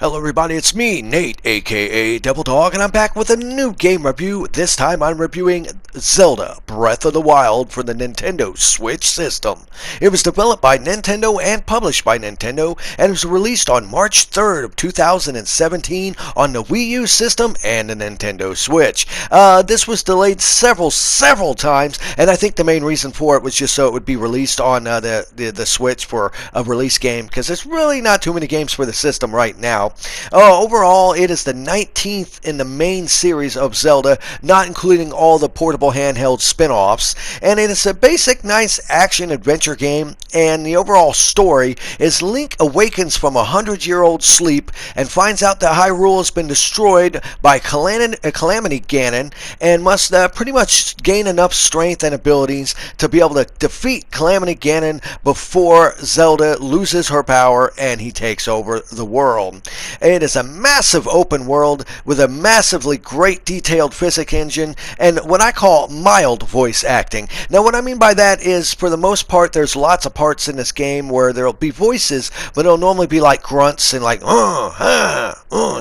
Hello everybody, it's me, Nate, aka Devil Dog, and I'm back with a new game review. This time I'm reviewing Zelda Breath of the Wild for the Nintendo Switch system. It was developed by Nintendo and published by Nintendo, and it was released on March 3rd of 2017 on the Wii U system and the Nintendo Switch. This was delayed several times, and I think the main reason for it was just so it would be released on the Switch for a release game, because there's really not too many games for the system right now. Overall, it is the 19th in the main series of Zelda, not including all the portable handheld spin-offs, and it is a basic, nice action-adventure game, and the overall story is Link awakens from a 100-year-old sleep and finds out that Hyrule has been destroyed by Calamity Ganon and must pretty much gain enough strength and abilities to be able to defeat Calamity Ganon before Zelda loses her power and he takes over the world. It is a massive open world with a massively great detailed physics engine and what I call mild voice acting. Now what I mean by that is, for the most part, there's lots of parts in this game where there'll be voices, but it'll normally be like grunts and like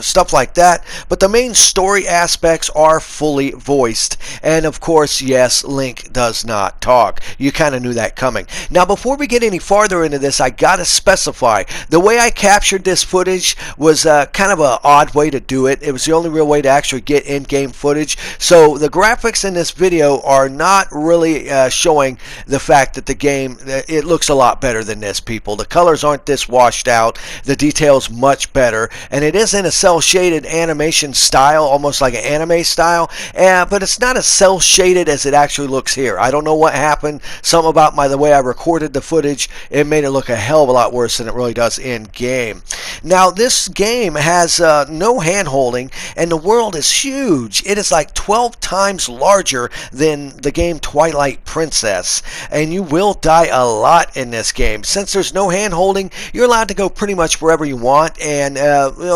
stuff like that. But the main story aspects are fully voiced. And of course, yes, Link does not talk. You kind of knew that coming. Now before we get any farther into this, I gotta specify, the way I captured this footage was kind of an odd way to do it. It was the only real way to actually get in-game footage. So the graphics in this video are not really showing the fact that the game, it looks a lot better than this, people. The colors aren't this washed out. The detail's much better. And it is in a cel-shaded animation style, almost like an anime style. But it's not as cel-shaded as it actually looks here. I don't know what happened. Something about the way I recorded the footage, it made it look a hell of a lot worse than it really does in-game. Now, this game has no hand-holding, and the world is huge. It is like 12 times larger than the game Twilight Princess, and you will die a lot in this game. Since there's no hand-holding, you're allowed to go pretty much wherever you want, and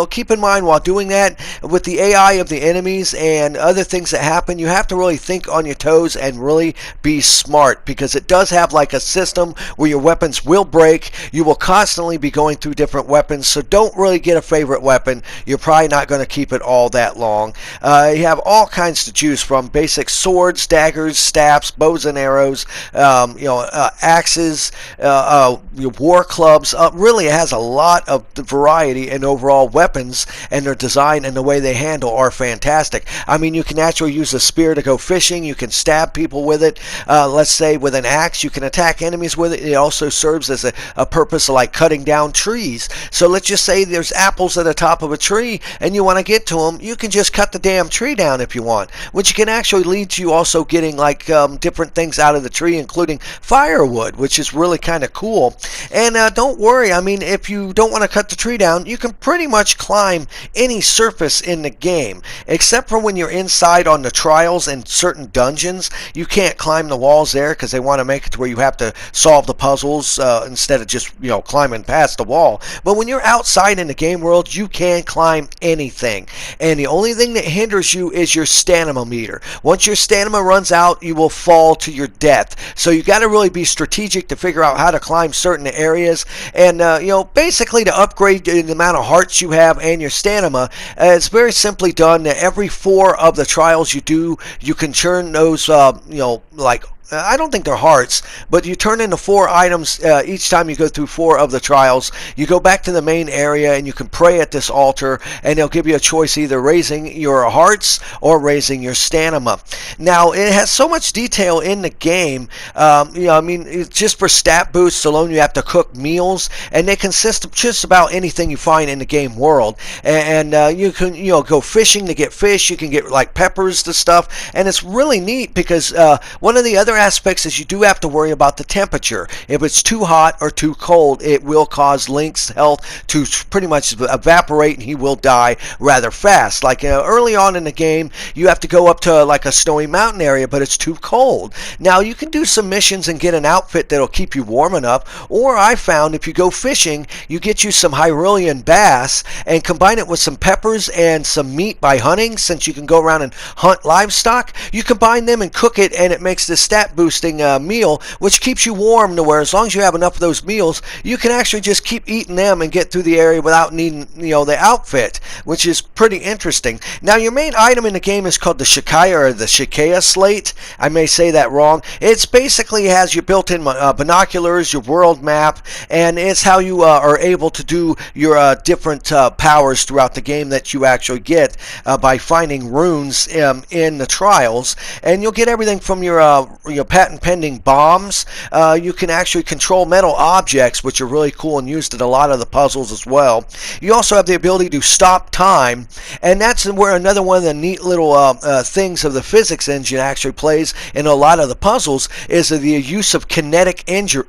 keep in mind while doing that, with the AI of the enemies and other things that happen, you have to really think on your toes and really be smart, because it does have like a system where your weapons will break. You will constantly be going through different weapons, so don't really get a favorite weapon. You're probably not going to keep it all that long. You have all kinds to choose from: basic swords, daggers, staffs, bows and arrows, axes, war clubs. Really, it has a lot of variety in overall weapons, and their design and the way they handle are fantastic. I mean, you can actually use a spear to go fishing. You can stab people with it. Let's say with an axe, you can attack enemies with it. It also serves as a purpose of like cutting down trees. So let's just say there's apples at the top of a tree and you want to get to them, you can just cut the damn tree down if you want, which can actually lead to you also getting like different things out of the tree, including firewood, which is really kind of cool. And don't worry, I mean, if you don't want to cut the tree down, you can pretty much climb any surface in the game, except for when you're inside on the trials and certain dungeons. You can't climb the walls there because they want to make it to where you have to solve the puzzles instead of just climbing past the wall. But when you're outside in the game world, you can climb anything, and the only thing that hinders you is your stamina meter. Once your stamina runs out, you will fall to your death. So you got to really be strategic to figure out how to climb certain areas, and basically to upgrade the amount of hearts you have and your stamina, it's very simply done. Every 4 of the trials you do, you can turn those I don't think they're hearts, but you turn into 4 items each time you go through 4 of the trials. You go back to the main area and you can pray at this altar, and they'll give you a choice, either raising your hearts or raising your stamina. Now, it has so much detail in the game. Just for stat boosts alone, you have to cook meals, and they consist of just about anything you find in the game world. And you can go fishing to get fish. You can get like peppers to stuff, and it's really neat because one of the other aspects is you do have to worry about the temperature. If it's too hot or too cold, it will cause Link's health to pretty much evaporate, and he will die rather fast. Like early on in the game, you have to go up to like a snowy mountain area, but it's too cold. Now you can do some missions and get an outfit that'll keep you warm enough, or I found if you go fishing, you get you some Hyrulean bass and combine it with some peppers and some meat by hunting. Since you can go around and hunt livestock, you combine them and cook it, and it makes the stat stat boosting meal, which keeps you warm to where as long as you have enough of those meals, you can actually just keep eating them and get through the area without needing, the outfit, which is pretty interesting. Now, your main item in the game is called the Shikaya, or the Shikaya slate. I may say that wrong. It's basically has your built-in binoculars, your world map, and it's how you are able to do your different powers throughout the game that you actually get by finding runes in the trials. And you'll get everything from your patent pending bombs. You can actually control metal objects, which are really cool and used in a lot of the puzzles as well. You also have the ability to stop time, and that's where another one of the neat little things of the physics engine actually plays in a lot of the puzzles is the use of kinetic energy.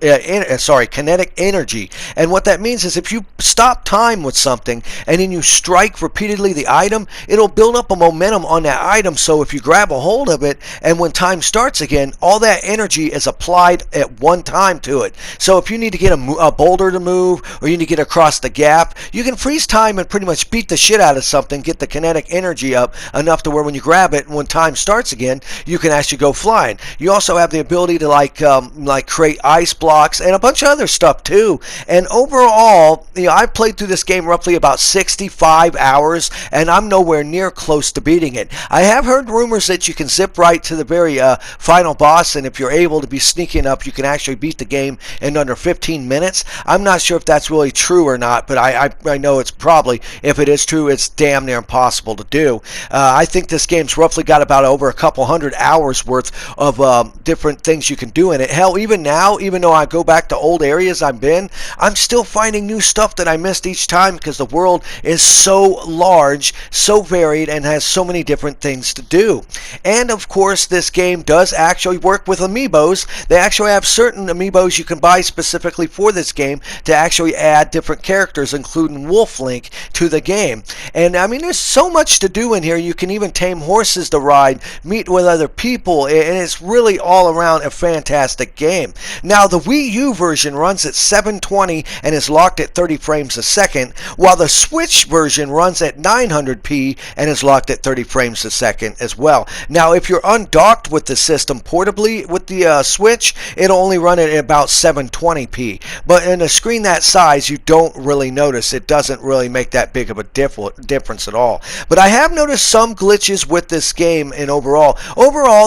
And what that means is if you stop time with something and then you strike repeatedly the item, it'll build up a momentum on that item. So if you grab a hold of it and when time starts again, all that energy is applied at one time to it. So if you need to get a boulder to move, or you need to get across the gap, you can freeze time and pretty much beat the shit out of something, get the kinetic energy up enough to where when you grab it and when time starts again, you can actually go flying. You also have the ability to like create ice blocks and a bunch of other stuff too. And overall, I've played through this game roughly about 65 hours, and I'm nowhere near close to beating it. I have heard rumors that you can zip right to the very final boss, and if you're able to be sneaky enough, you can actually beat the game in under 15 minutes. I'm not sure if that's really true or not, but I know it's probably, if it is true, it's damn near impossible to do. I think this game's roughly got about over a couple hundred hours worth of different things you can do in it. Hell, even now, even though I go back to old areas I've been, I'm still finding new stuff that I missed each time because the world is so large, so varied, and has so many different things to do. And of course, this game does actually work with amiibos. They actually have certain amiibos you can buy specifically for this game to actually add different characters, including Wolf Link, to the game. And I mean, there's so much to do in here. You can even tame horses to ride, meet with other people, and it's really all around a fantastic game. Now, the Wii U version runs at 720 and is locked at 30 frames a second, while the Switch version runs at 900p and is locked at 30 frames a second as well. Now, if you're undocked with the system portably with the Switch, it'll only run at about 720p. But in a screen that size, you don't really notice. It doesn't really make that big of a difference at all. But I have noticed some glitches with this game, and overall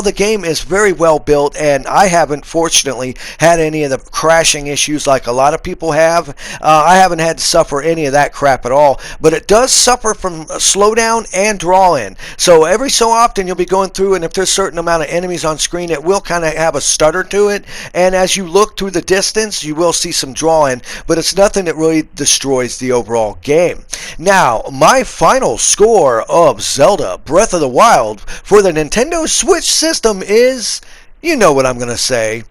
the game is very well built, and I haven't fortunately had any of the crashing issues like a lot of people have. I haven't had to suffer any of that crap at all, but it does suffer from slowdown and draw in. So every so often you'll be going through, and if there's a certain amount of enemies on screen, it will kind of have a stutter to it, and as you look through the distance, you will see some draw in, but it's nothing that really destroys the overall game. Now, my final score of Zelda Breath of the Wild for the Nintendo Switch system is, you know what I'm going to say.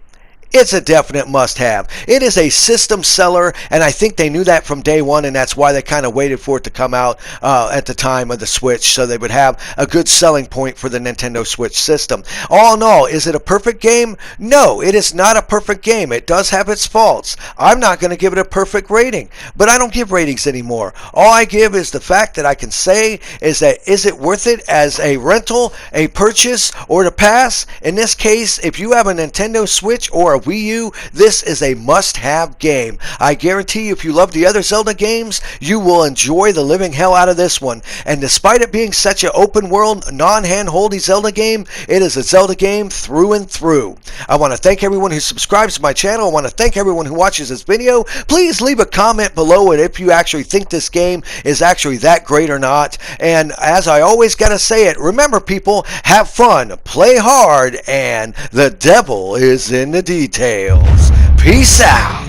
It's a definite must-have. It is a system seller, and I think they knew that from day one, and that's why they kind of waited for it to come out at the time of the Switch, so they would have a good selling point for the Nintendo Switch system. All in all, is it a perfect game? No, it is not a perfect game. It does have its faults. I'm not going to give it a perfect rating, but I don't give ratings anymore. All I give is the fact that I can say is that, is it worth it as a rental, a purchase, or to pass? In this case, if you have a Nintendo Switch or a Wii U, this is a must-have game. I guarantee you, if you love the other Zelda games, you will enjoy the living hell out of this one. And despite it being such an open-world, non-hand-holdy Zelda game, it is a Zelda game through and through. I want to thank everyone who subscribes to my channel. I want to thank everyone who watches this video. Please leave a comment below it if you actually think this game is actually that great or not. And as I always gotta say it, remember people, have fun, play hard, and the devil is in the details. Peace out.